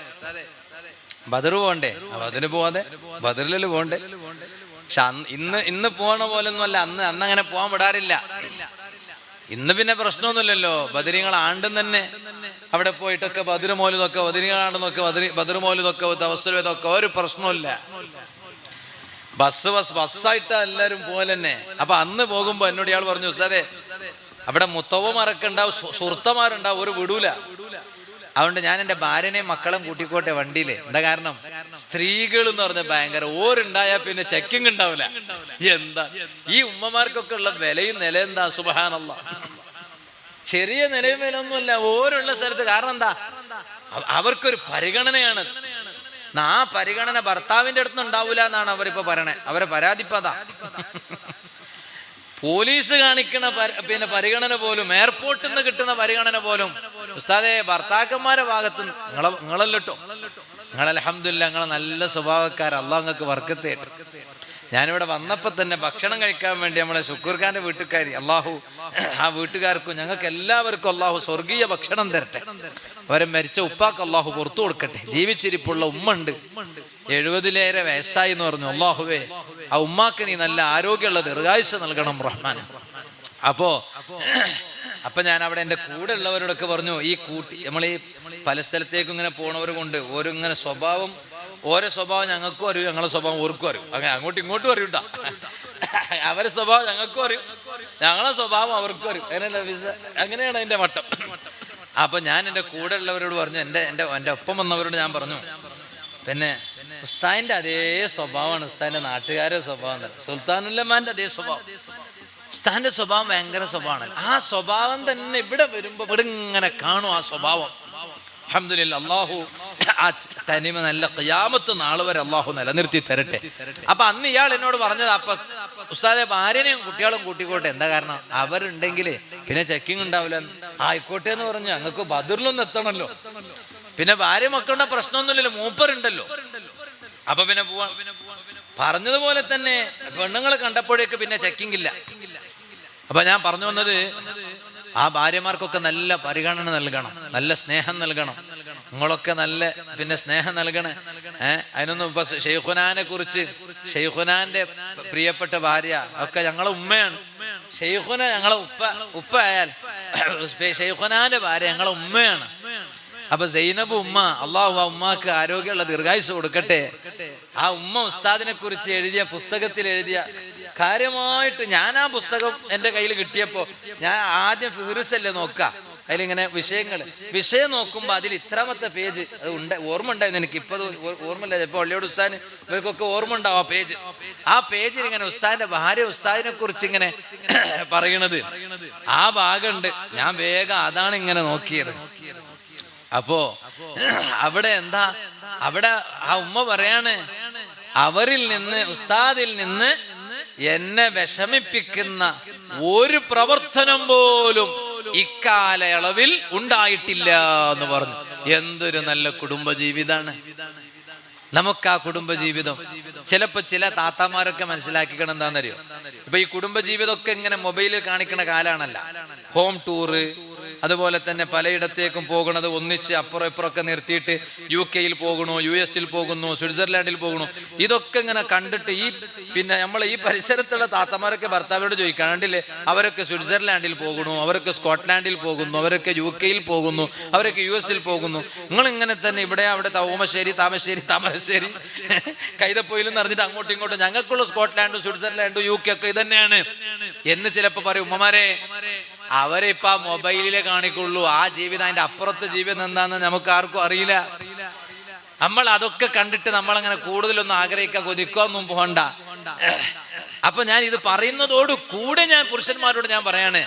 S1: ബദർ പോകണ്ടേ? അതിന് പോവാതെ ബദറിൽ പോകണ്ടേ? പക്ഷെ ഇന്ന് പോണ പോലൊന്നും അല്ല. അന്ന് അങ്ങനെ പോകാൻ വിടാറില്ല. ഇന്ന് പിന്നെ പ്രശ്നമൊന്നുമില്ലല്ലോ. ബദരീങ്ങൾ ആണ്ടും തന്നെ അവിടെ പോയിട്ടൊക്കെ ബദർ മോലിതൊക്കെ ബദരീങ്ങളാണ്ടെന്നൊക്കെ ബദർ മോലിതൊക്കെ തവസ്സുലൊക്കെ ഒരു പ്രശ്നമില്ല. ബസ്സായിട്ടാ എല്ലാരും പോലെ തന്നെ. അപ്പൊ അന്ന് പോകുമ്പോ എന്നോട് ഇയാൾ പറഞ്ഞു, സാറേ അവിടെ മുത്തവ്വമാരൊക്കെ ഉണ്ടാവും, സുഹൃത്തമാരുണ്ടാവും, ഒരു വിടൂല. അതുകൊണ്ട് ഞാൻ എൻ്റെ ഭാര്യനെയും മക്കളും കൂട്ടിക്കോട്ടെ വണ്ടിയില്. എന്താ കാരണം, സ്ത്രീകൾ എന്ന് പറഞ്ഞ ഭയങ്കര ഓരുണ്ടായാൽ പിന്നെ ചെക്കിങ് ഉണ്ടാവില്ല. എന്താ ഈ ഉമ്മമാർക്കൊക്കെ ഉള്ള വിലയും നില എന്താ! സുബ്ഹാനല്ലാഹ്. ചെറിയ നിലയും വിലയൊന്നുമല്ല ഓരുള്ള സ്ഥലത്ത്. കാരണം എന്താ, അവർക്കൊരു പരിഗണനയാണ്. ആ പരിഗണന ഭർത്താവിന്റെ അടുത്ത് ഉണ്ടാവൂല എന്നാണ് അവരിപ്പോ പറയണേ. അവരെ പരാതിപ്പതാ. പോലീസ് കാണിക്കണ പിന്നെ പരിഗണന പോലും, എയർപോർട്ടിൽ നിന്ന് കിട്ടുന്ന പരിഗണന പോലും, ഉസ്താദേ ഭർത്താക്കന്മാരെ ഭാഗത്ത് നിങ്ങളല്ലോ. നിങ്ങൾ അൽഹംദുലില്ലാ നിങ്ങളെ നല്ല സ്വഭാവക്കാർ, അള്ളാഹു നിങ്ങൾക്ക് ബർക്കത്ത് തരട്ടെ. ഞാനിവിടെ വന്നപ്പോൾ തന്നെ ഭക്ഷണം കഴിക്കാൻ വേണ്ടി നമ്മളെ ശുക്കൂർ ഖാന്റെ വീട്ടുകാരി, അള്ളാഹു ആ വീട്ടുകാർക്കും ഞങ്ങൾക്ക് എല്ലാവർക്കും അള്ളാഹു സ്വർഗീയ ഭക്ഷണം തരട്ടെ. അവരെ മരിച്ച ഉപ്പാക്ക് അള്ളാഹു പുറത്തു കൊടുക്കട്ടെ. ജീവിച്ചിരിപ്പുള്ള ഉമ്മ ഉണ്ട്, 70-ലേറെ വയസ്സായി എന്ന് പറഞ്ഞു. അള്ളാഹുവേ ആ ഉമ്മാക്ക് നീ നല്ല ആരോഗ്യമുള്ള ദീർഘായുസ്സ് നൽകണം റഹ്മാൻ. അപ്പൊ ഞാൻ അവിടെ എൻ്റെ കൂടെ ഉള്ളവരോടൊക്കെ പറഞ്ഞു, ഈ കൂട്ടി നമ്മൾ ഈ പല സ്ഥലത്തേക്കും ഇങ്ങനെ പോണവർ കൊണ്ട് ഓരോ ഇങ്ങനെ സ്വഭാവം ഓരോ സ്വഭാവം ഞങ്ങൾക്കും അറിയും, ഞങ്ങളെ സ്വഭാവം ഓർക്കും അറിയും. അങ്ങനെ അങ്ങോട്ടും ഇങ്ങോട്ടും അറിയൂട്ടാ. അവരെ സ്വഭാവം ഞങ്ങൾക്കും അറിയും, ഞങ്ങളെ സ്വഭാവം അവർക്കും അറിയും. അങ്ങനെയാണ് അതിന്റെ മട്ടം. അപ്പൊ ഞാൻ എൻ്റെ കൂടെ ഉള്ളവരോട് പറഞ്ഞു, എൻ്റെ ഒപ്പം വന്നവരോട് ഞാൻ പറഞ്ഞു, പിന്നെ ഉസ്താദിന്റെ അതേ സ്വഭാവമാണ് ഉസ്താദിന്റെ നാട്ടുകാരുടെ സ്വഭാവം. സുൽത്താനുല്ലമാന്റെ അതേ സ്വഭാവം, ഉസ്താദിന്റെ സ്വഭാവം ഭയങ്കര സ്വഭാവമാണ്. ആ സ്വഭാവം തന്നെ ഇവിടെ വരുമ്പോ ഇവിടെ ഇങ്ങനെ കാണും ആ സ്വഭാവം. അൽഹംദുലില്ലാ, അള്ളാഹു ആ തനിമ നല്ല ഖിയാമത്ത് നാൾ വരെ അള്ളാഹു നിലനിർത്തി തരട്ടെ. അപ്പൊ അന്ന് ഇയാൾ എന്നോട് പറഞ്ഞത്, അപ്പൊ ഉസ്താദെ ഭാര്യനെയും കുട്ടികളും കൂട്ടിക്കോട്ടെ, എന്താ കാരണം അവരുണ്ടെങ്കിൽ പിന്നെ ചെക്കിങ് ഉണ്ടാവില്ല. ആയിക്കോട്ടെ എന്ന് പറഞ്ഞു. ഞങ്ങൾക്ക് ബദറിലൊന്നും എത്തണല്ലോ, പിന്നെ ഭാര്യ മക്കളുടെ പ്രശ്നമൊന്നുമില്ലല്ലോ, മൂപ്പറുണ്ടല്ലോ, അപ്പൊ പിന്നെ പോവാ. പറഞ്ഞതുപോലെ തന്നെ പെണ്ണുങ്ങളെ കണ്ടപ്പോഴേക്ക് പിന്നെ ചെക്കിങ് ഇല്ല. അപ്പൊ ഞാൻ പറഞ്ഞു വന്നത്, ആ ഭാര്യമാർക്കൊക്കെ നല്ല പരിഗണന നൽകണം, നല്ല സ്നേഹം നൽകണം. നിങ്ങളൊക്കെ നല്ല പിന്നെ സ്നേഹം നൽകണേ. അതിനൊന്നും ഇപ്പൊ ഷെയ്ഖുനാനെ കുറിച്ച്, ഷെയ്ഖുനാന്റെ പ്രിയപ്പെട്ട ഭാര്യ ഒക്കെ ഞങ്ങളെ ഉമ്മയാണ്. ഷെയ്ഖുന ഞങ്ങളെ ഉപ്പ ആയാൽ ഷെയ്ഖുനാന്റെ ഭാര്യ ഞങ്ങളെ ഉമ്മയാണ്. അപ്പൊ സൈനബ് ഉമ്മ, അള്ളാഹു ആ ഉമ്മാക്ക് ആരോഗ്യമുള്ള ദീർഘായുസ് കൊടുക്കട്ടെ. ആ ഉമ്മ ഉസ്താദിനെ കുറിച്ച് എഴുതിയ പുസ്തകത്തിൽ എഴുതിയ കാര്യമായിട്ട്, ഞാൻ ആ പുസ്തകം എൻ്റെ കയ്യിൽ കിട്ടിയപ്പോ ഞാൻ ആദ്യം ഫിഹ്റിസല്ലേ നോക്കുക, അതിലിങ്ങനെ വിഷയം നോക്കുമ്പോ അതിൽ ഇത്രാമത്തെ പേജ് അത് ഓർമ്മ ഉണ്ടായിരുന്നു എനിക്ക്. ഇപ്പൊ ഓർമ്മയില്ല, ചിലപ്പോ ഒള്ളിയോട് ഉസ്താദിന് ഇവർക്കൊക്കെ ഓർമ്മ ഉണ്ടാവും ആ പേജ്. ആ പേജിൽ ഇങ്ങനെ ഉസ്താദിന്റെ ഭാര്യ ഉസ്താദിനെ കുറിച്ച് ഇങ്ങനെ പറയണത് ആ ഭാഗമുണ്ട്. ഞാൻ വേഗം അതാണ് ഇങ്ങനെ നോക്കിയത്. അപ്പോ അവിടെ എന്താ, അവിടെ ആ ഉമ്മ പറയാണ്, അവരിൽ നിന്ന്, ഉസ്താദിൽ നിന്ന് എന്നെ വിഷമിപ്പിക്കുന്ന ഒരു പ്രവർത്തനം പോലും ഇക്കാലയളവിൽ ഉണ്ടായിട്ടില്ല എന്ന് പറഞ്ഞു. എന്തൊരു നല്ല കുടുംബജീവിതാണ് നമുക്ക് ആ കുടുംബജീവിതം. ചിലപ്പോ ചില താത്താമാരൊക്കെ മനസ്സിലാക്കിക്കണം എന്താണെന്നറിയോ, ഇപ്പൊ ഈ കുടുംബജീവിതമൊക്കെ ഇങ്ങനെ മൊബൈലിൽ കാണിക്കണ കാലാണല്ല. ഹോം ടൂറ്, അതുപോലെ തന്നെ പലയിടത്തേക്കും പോകുന്നത് ഒന്നിച്ച് അപ്പുറം ഇപ്പുറമൊക്കെ നിർത്തിയിട്ട് UK പോകുന്നു, US പോകുന്നു, സ്വിറ്റ്സർലാൻഡിൽ പോകുന്നു. ഇതൊക്കെ ഇങ്ങനെ കണ്ടിട്ട് ഈ പിന്നെ നമ്മൾ ഈ പരിസരത്തുള്ള താത്തമാരൊക്കെ ഭർത്താവിനോട് ചോദിക്കാൻ കണ്ടില്ലേ, അവരൊക്കെ സ്വിറ്റ്സർലാൻഡിൽ പോകുന്നു, അവരൊക്കെ സ്കോട്ട്ലാൻഡിൽ പോകുന്നു, അവരൊക്കെ UK പോകുന്നു, അവരൊക്കെ US പോകുന്നു. നിങ്ങൾ ഇങ്ങനെ തന്നെ ഇവിടെ അവിടെ താമരശ്ശേരി കൈതപ്പൊയിലും നിറഞ്ഞിട്ട് അങ്ങോട്ടും ഇങ്ങോട്ടും, ഞങ്ങൾക്കുള്ള സ്കോട്ട്ലാൻഡും സ്വിറ്റ്സർലാൻഡും UK ഒക്കെ ഇതന്നെയാണ് എന്ന് ചിലപ്പോ പറയും. ഉമ്മമാരെ, അവരെ ഇപ്പൊ ആ മൊബൈലിലെ കാണിക്കുള്ളൂ. ആ ജീവിതം, അതിന്റെ അപ്പുറത്തെ ജീവിതം എന്താന്ന് നമുക്ക് ആർക്കും അറിയില്ല. നമ്മൾ അതൊക്കെ കണ്ടിട്ട് നമ്മളങ്ങനെ കൂടുതലൊന്നും ആഗ്രഹിക്കാൻ കൊതിക്കൊന്നും പോകണ്ട. അപ്പൊ ഞാൻ ഇത് പറയുന്നതോട് കൂടെ ഞാൻ പുരുഷന്മാരോട് ഞാൻ പറയാണ്,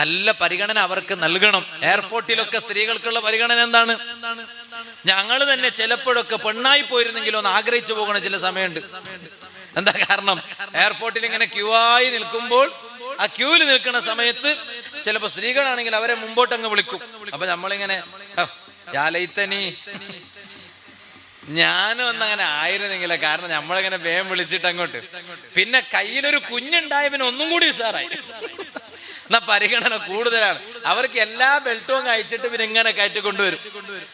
S1: നല്ല പരിഗണന അവർക്ക് നൽകണം. എയർപോർട്ടിലൊക്കെ സ്ത്രീകൾക്കുള്ള പരിഗണന എന്താണ്? ഞങ്ങൾ തന്നെ ചിലപ്പോഴൊക്കെ പെണ്ണായി പോയിരുന്നെങ്കിലും ഒന്ന് ആഗ്രഹിച്ചു പോകണ ചില സമയമുണ്ട്. എന്താ കാരണം? എയർപോർട്ടിൽ ഇങ്ങനെ ക്യൂ ആയി നിൽക്കുമ്പോൾ, ആ ക്യൂവിൽ നിൽക്കുന്ന സമയത്ത് ചിലപ്പോ സ്ത്രീകളാണെങ്കിൽ അവരെ മുമ്പോട്ടങ്ങ് വിളിക്കും. അപ്പൊ നമ്മളിങ്ങനെ യാലൈത്തനി, ഞാനും ഒന്നങ്ങനെ ആയിരുന്നെങ്കിലേ. കാരണം നമ്മളിങ്ങനെ വേഗം വിളിച്ചിട്ട് അങ്ങോട്ട്, പിന്നെ കയ്യിലൊരു കുഞ്ഞുണ്ടായ പിന്നെ ഒന്നും കൂടി ഉഷാറായി. എന്നാ പരിഗണന കൂടുതലാണ്. അവർക്ക് എല്ലാ ബെൽറ്റും അയച്ചിട്ട് പിന്നെ ഇങ്ങനെ കയറ്റി കൊണ്ടുവരും.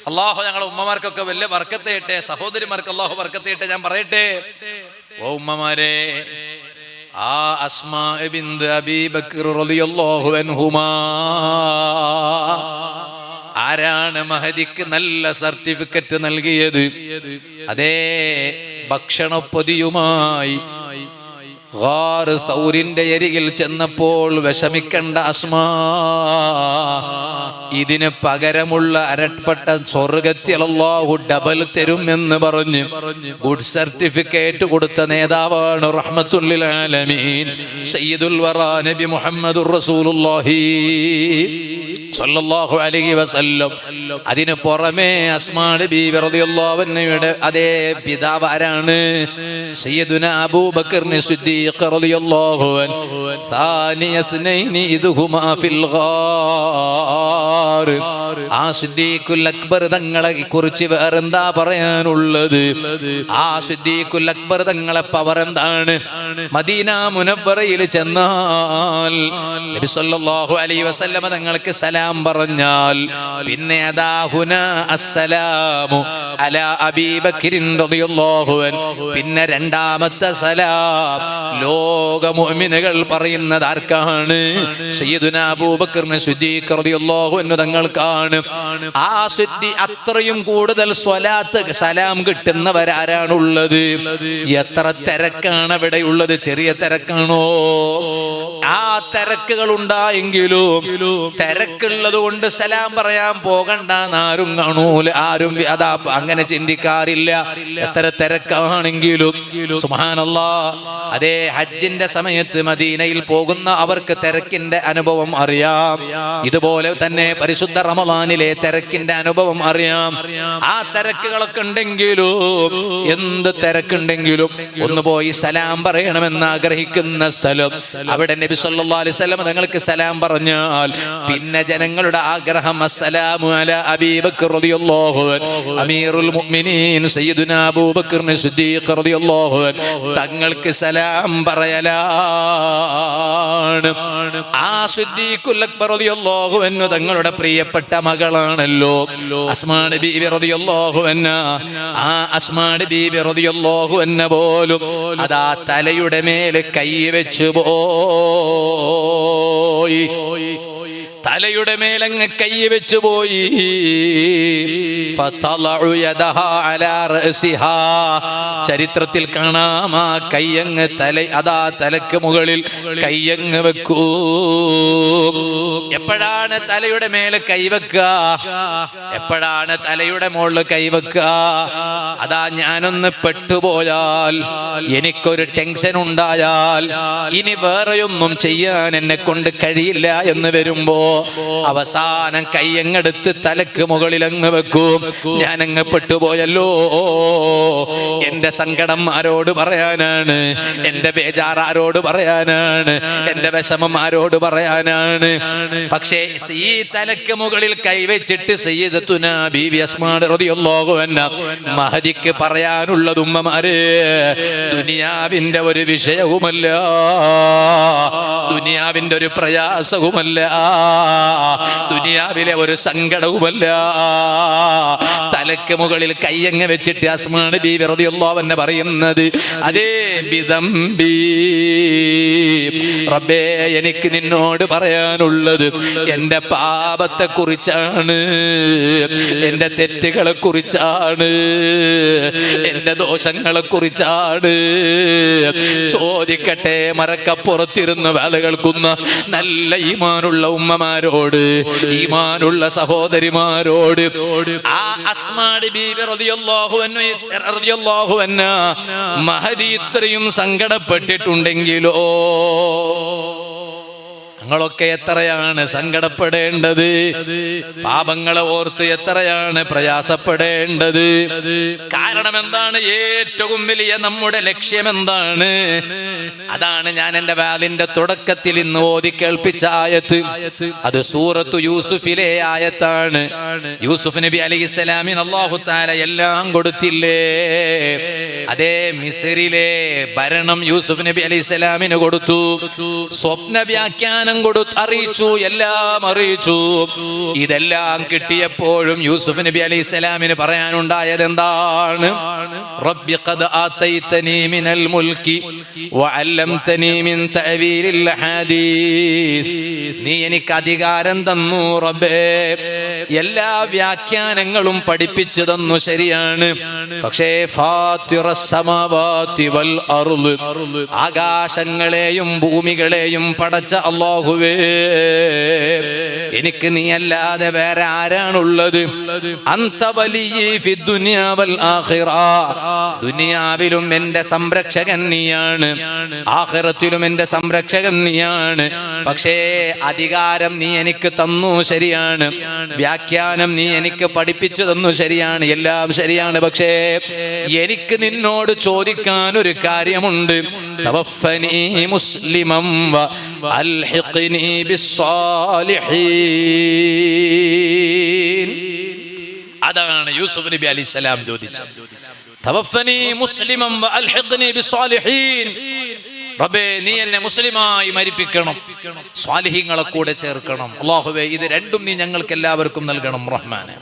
S1: അള്ളാഹു ഞങ്ങളെ ഉമ്മമാർക്കൊക്കെ വലിയ ബർക്കത്ത് ചെയ്യട്ടെ, സഹോദരിമാർക്ക് അള്ളാഹു ബർക്കത്ത് ചെയ്യട്ടെ. ഞാൻ പറയട്ടെ, ഓ ഉമ്മമാരെ, ആ അസ്മാ ബിൻത് അബീ ബക്കർ റളിയല്ലാഹു അൻഹുമാ ആരാണ് മഹദിക്ക് നല്ല സർട്ടിഫിക്കറ്റ് നൽകിയത്? അതേ ഭക്ഷണപ്പൊതിയുമായി ഗാർ സൗരിന്റെ അരികിൽ ചെന്നപ്പോൾ വിഷമിക്കണ്ട അസ്മാ, ഇതിന് പകരമുള്ള അരട്ടപ്പെട്ട സ്വർഗ്ഗത്തിൽ അല്ലാഹു ഡബൽ തരും എന്ന് പറഞ്ഞ് ഗുഡ് സർട്ടിഫിക്കറ്റ് കൊടുത്ത നേതാവാണ് റഹ്മത്തുൽ ലിൽ ആലമീൻ സയ്യിദുൽ വറാ നബി മുഹമ്മദുർ റസൂലുള്ളാഹി സ്വല്ലല്ലാഹു അലൈഹി വസല്ലം. അതിന് പുറമെ അസ്മാ ബീവി റളിയല്ലാഹു അൻഹയുടെ അതേ പിതാവ് ആരാണ്? സയ്യിദുനാ അബൂബക്കർ സിദ്ദീഖ് റളിയല്ലാഹു അൻഹു സാനിയ സ്നൈനി ഇദ്ഹുമാ ഫിൽ ഗാർ. ആ സിദ്ദീഖുൽ അക്ബർ തങ്ങളെ കുറിച്ച് വേറെന്താ പറയാനുള്ളത്? ആ സിദ്ദീഖുൽ അക്ബർ തങ്ങളെ പവർ എന്താണ്? മദീന മുനവ്വറയിൽ ചെന്നാൽ നബി സല്ലല്ലാഹു അലൈഹി വസല്ലം തങ്ങൾക്ക് സലാം പറഞ്ഞാൽ പിന്നെ അദാ ഹുനാ അസ്സലാമു അലാ അബീ ബക്കറിൻ റളിയല്ലാഹു അൻഹു, പിന്നെ രണ്ടാമത്തെ സലാം ലോക മുഅ്മിനുകൾ പറയുന്നത് ആർക്കാണ്? സയ്യിദുനാ അബൂബക്കർ സിദ്ദീഖ് റളിയല്ലാഹു അൻഹു തങ്ങൾക്കാണ്. ആ അത്രയും കൂടുതൽ സ്വലാത്ത് സലാം കിട്ടുന്നവരാരാണുള്ളത്? എത്ര തിരക്കാണ് അവിടെ ഉള്ളത്? ചെറിയ തിരക്കാണോ? ആ തിരക്കുകൾ ഉണ്ടായെങ്കിലും തിരക്കുള്ളത് കൊണ്ട് സലാം പറയാൻ പോകണ്ടെന്ന് ആരും കാണൂല, ആരും അതാ അങ്ങനെ ചിന്തിക്കാറില്ല. എത്ര തിരക്കാണെങ്കിലും സുബ്ഹാനല്ലാഹ്. അതേ ഹജ്ജിന്റെ സമയത്ത് മദീനയിൽ പോകുന്ന അവർക്ക് തിരക്കിന്റെ അനുഭവം അറിയാം. ഇതുപോലെ തന്നെ പരിശുദ്ധ റമദാനിലെ തിരക്കിന്റെ അനുഭവം അറിയാം. ആ തിരക്കുകളൊക്കെ ഉണ്ടെങ്കിലും, എന്ത് തിരക്കുണ്ടെങ്കിലും ഒന്ന് പോയി സലാം പറയണമെന്ന് ആഗ്രഹിക്കുന്ന സ്ഥലം, അവിടെ നബി സല്ലല്ലാഹു അലൈഹി വസല്ലം തങ്ങൾക്ക് സലാം പറഞ്ഞാൽ പിന്നെ ജനങ്ങളുടെ ആഗ്രഹം അസ്സലാമു അലാ അബീ ബക്കർ റളിയല്ലാഹു അൻഹു, അമീറുൽ മുഅ്മിനീൻ സയ്യിദുനാ അബൂബക്കർ സിദ്ദീഖ് റളിയല്ലാഹു അൻഹു തങ്ങൾക്ക് സലാം പറയലാണ്. ആ സിദ്ദീഖുൽ അക്ബർ റളിയല്ലാഹു അൻഹു തങ്ങളുടെ പ്രിയപ്പെട്ട മകളാണല്ലോ അസ്മാ ബീവി റളിയല്ലാഹു അൻഹാ. ആ അസ്മാ ബീവി റളിയല്ലാഹു അൻഹ പോലും അതാ തലയുടെ മേലെ കൈ വെച്ചു പോയി, തലയുടെ മേലങ്ങ് കൈ വെച്ചു പോയി. ചരിത്രത്തിൽ കാണാം ആ കയ്യങ്ങ് തലക്ക് മുകളിൽ കയ്യങ്ങ് വെക്കൂ. എപ്പോഴാണ് തലയുടെ മേലെ കൈവെക്കുക? എപ്പോഴാണ് തലയുടെ മുകളിൽ കൈവെക്കുക? അതാ ഞാനൊന്ന് പെട്ടുപോയാൽ, എനിക്കൊരു ടെൻഷൻ ഉണ്ടായാൽ, ഇനി വേറെയൊന്നും ചെയ്യാൻ എന്നെ കൊണ്ട് കഴിയില്ല എന്ന് വരുമ്പോ അവസാനം കയ്യങ്ങെടുത്ത് തലക്ക് മുകളിൽ അങ്ങ് വെക്കും. ഞാൻ അങ്ങ് പെട്ടുപോയല്ലോ, എന്റെ സങ്കടം ആരോട് പറയാനാണ്? എന്റെ ബേജാർ ആരോട് പറയാനാണ്? എന്റെ വിഷമം ആരോട് പറയാനാണ്? പക്ഷേ ഈ തലക്ക് മുകളിൽ കൈവച്ചിട്ട് സയ്യിദത്തുനാ ബീവി അസ്മാ റളിയല്ലാഹു അൻഹാ മഹദിക്ക് പറയാനുള്ളത്, ഉമ്മമാരെ, ദുനിയാവിന്റെ ഒരു വിഷയവുമല്ല, ദുനിയാവിന്റെ ഒരു പ്രയാസവുമല്ല, ദുനിയാവിലെ ഒരു സങ്കടവുമല്ല. തലക്ക് മുകളിൽ കയ്യങ്ങ് വെച്ചിട്ട് അസ്മാ ബീവി റളിയല്ലാഹു അൻഹ പറയുന്നത്, അതേ ബിദംബി, റബ്ബേ എനിക്ക് നിന്നോട് പറയാനുള്ളത് എന്റെ പാപത്തെ കുറിച്ചാണ്, എന്റെ തെറ്റുകളെ കുറിച്ചാണ്, എന്റെ ദോഷങ്ങളെ കുറിച്ചാണ്. ചോദിക്കട്ടെ, മരക്കപ്പുറത്തിരുന്ന് വേല കേൾക്കുന്ന നല്ല ഈമാനുള്ള ഉമ്മമാരോട്, ഈമാനുള്ള സഹോദരിമാരോട്, ആ അസ്മാ ബീവി റളിയല്ലാഹു അൻഹാ മഹദി ഇത്രയും സങ്കടപ്പെട്ടിട്ടുണ്ടെങ്കിലോ ഞങ്ങളൊക്കെ എത്രയാണ് സങ്കടപ്പെടേണ്ടത്? പാപങ്ങളെ ഓർത്ത് എത്രയാണ് പ്രയാസപ്പെടേണ്ടത്? കാരണം എന്താണ്? ഏറ്റവും വലിയ നമ്മുടെ ലക്ഷ്യം എന്താണ്? അതാണ് ഞാൻ എന്റെ വാലിന്റെ തുടക്കത്തിൽ ഇന്ന് ഓതി കേൾപ്പിച്ച ആയത്ത്. അത് സൂറത്തു യൂസുഫിലെ ആയത്താണ്. യൂസുഫ് നബി അലൈഹിസ്സലാമിന് അല്ലാഹു തആല എല്ലാം കൊടുത്തില്ലേ? അതേ മിസ്രിലെ ഭരണം യൂസുഫ് നബി അലൈഹിസ്സലാമിന് കൊടുത്തു. സ്വപ്ന വ്യാഖ്യാനം അറിയിച്ചു, എല്ലാം അറിയിച്ചു. ഇതെല്ലാം കിട്ടിയപ്പോഴും യൂസുഫ് നബി അലൈഹിസ്സലാമിന് പറയാനുണ്ടായത് എന്താണ്? റബ്ബി ഖദ് ആതൈതനി മിനൽ മുൽക്കി വഅല്ലംതനി മിൻ തഅവീലിൽ ഹദീസ്. നീ എനിക്ക് അധികാരം തന്നു റബ്ബേ, എല്ലാ വ്യാഖ്യാനങ്ങളും പഠിപ്പിച്ചു തന്നു, ശരിയാണ്. പക്ഷേ ഫാത്തിറസ് സമാവാതി വൽ അർള്, ആകാശങ്ങളെയും ഭൂമികളെയും പടച്ച അല്ലാഹു, എനിക്ക് നീ അല്ലാതെ വേറെ ആരാണുള്ളത്? അന്ത വലിയ്യി ഫിദ്ദുനിയാ വൽ ആഖിറ, ദുനിയാവിലും എന്റെ സംരക്ഷകൻ നീയാണ്, ആഖിറത്തിലും എന്റെ സംരക്ഷകൻ നീയാണ്. പക്ഷേ അധികാരം നീ എനിക്ക് തന്നു, ശരിയാണ്. വ്യാഖ്യാനം നീ എനിക്ക് പഠിപ്പിച്ചു തന്നു, ശരിയാണ്. എല്ലാം ശരിയാണ്. പക്ഷേ എനിക്ക് നിന്നോട് ചോദിക്കാൻ ഒരു കാര്യമുണ്ട്. തവഫനി മുസ്ലിമം വ അൽഹിഖ്നി ബിസ്സാലിഹീൻ. അതാണ് യൂസുഫ് നബി അലൈഹിസ്സലാം ചോദിച്ചത്. തവഫനി മുസ്ലിമൻ വ അൽഹിഖ്നി ബിസ്സാലിഹീൻ. റബ്ബേ, നീ എന്നെ മുസ്ലിമായി മരിപ്പിക്കണം, സ്വാലിഹീങ്ങളെ കൂടെ ചേർക്കണം. അല്ലാഹുവേ, ഇത് രണ്ടും നീ ഞങ്ങൾക്ക് എല്ലാവർക്കും നൽകണം റഹ്മാനെ.